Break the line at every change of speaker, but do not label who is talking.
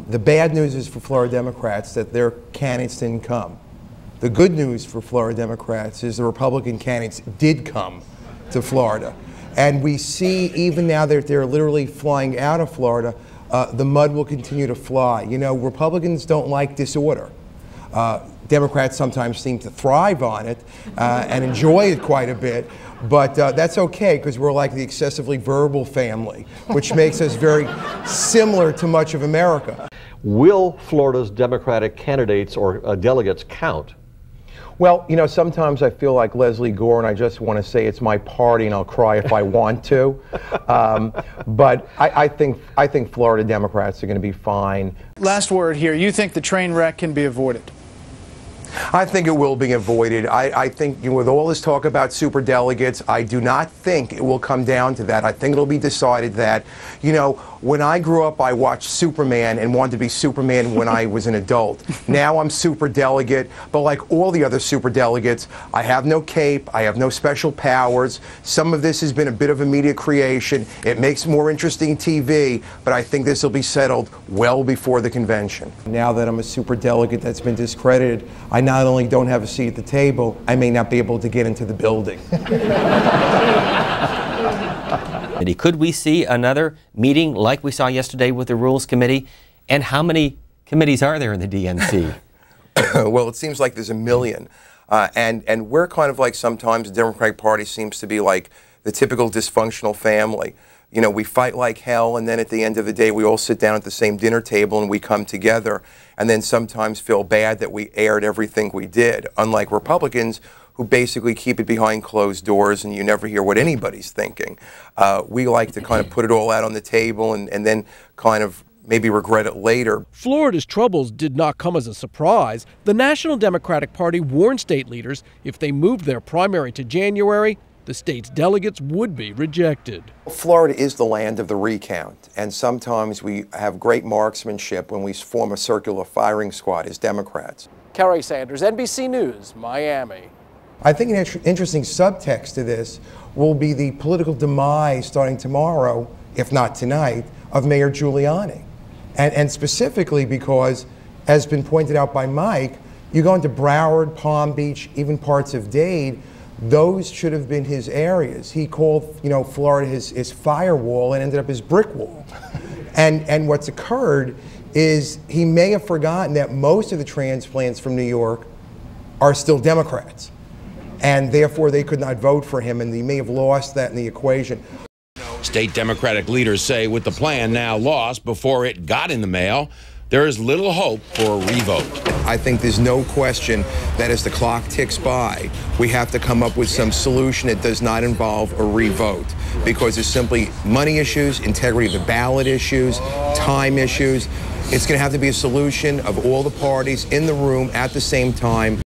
The bad news is for Florida Democrats that their candidates didn't come. The good news for Florida Democrats is the Republican candidates did come to Florida. And we see even now that they're literally flying out of Florida, the mud will continue to fly. You know, Republicans don't like disorder. Democrats sometimes seem to thrive on it and enjoy it quite a bit. But that's okay, because we're like the excessively verbal family, which makes us very similar to much of America.
Will Florida's Democratic candidates or delegates count?
Well, you know, sometimes I feel like Leslie Gore, and I just want to say it's my party, and I'll cry if I want to. But I think Florida Democrats are going to be fine.
Last word here. You think the train wreck can be avoided?
I think it will be avoided. I think, you know, with all this talk about superdelegates, I do not think it will come down to that. I think it'll be decided that, you know, when I grew up, I watched Superman and wanted to be Superman when I was an adult. Now I'm superdelegate, but like all the other superdelegates, I have no cape, I have no special powers. Some of this has been a bit of a media creation. It makes more interesting TV, but I think this will be settled well before the convention. Now that I'm a superdelegate that's been discredited, I not only don't have a seat at the table, I may not be able to get into the building.
Could we see another meeting like we saw yesterday with the Rules Committee? And how many committees are there in the DNC?
Well, it seems like there's a million. And we're kind of like, sometimes the Democratic Party seems to be like the typical dysfunctional family. You know, we fight like hell, and then at the end of the day, we all sit down at the same dinner table and we come together, and then sometimes feel bad that we aired everything we did, unlike Republicans, who basically keep it behind closed doors and you never hear what anybody's thinking. We like to kind of put it all out on the table and then kind of maybe regret it later.
Florida's troubles did not come as a surprise. The National Democratic Party warned state leaders if they moved their primary to January, the state's delegates would be rejected.
Florida is the land of the recount, and sometimes we have great marksmanship when we form a circular firing squad as Democrats.
Kerry Sanders, NBC News, Miami.
I think an interesting subtext to this will be the political demise starting tomorrow, if not tonight, of Mayor Giuliani. And specifically because, as been pointed out by Mike, you go into Broward, Palm Beach, even parts of Dade, those should have been his areas. He called, you know, Florida his firewall and ended up his brick wall. And what's occurred is he may have forgotten that most of the transplants from New York are still Democrats. And therefore they could not vote for him, and he may have lost that in the equation.
State Democratic leaders say with the plan now lost before it got in the mail, there is little hope for a revote.
I think there's no question that as the clock ticks by, we have to come up with some solution that does not involve a revote, because there's simply money issues, integrity of the ballot issues, time issues. It's going to have to be a solution of all the parties in the room at the same time.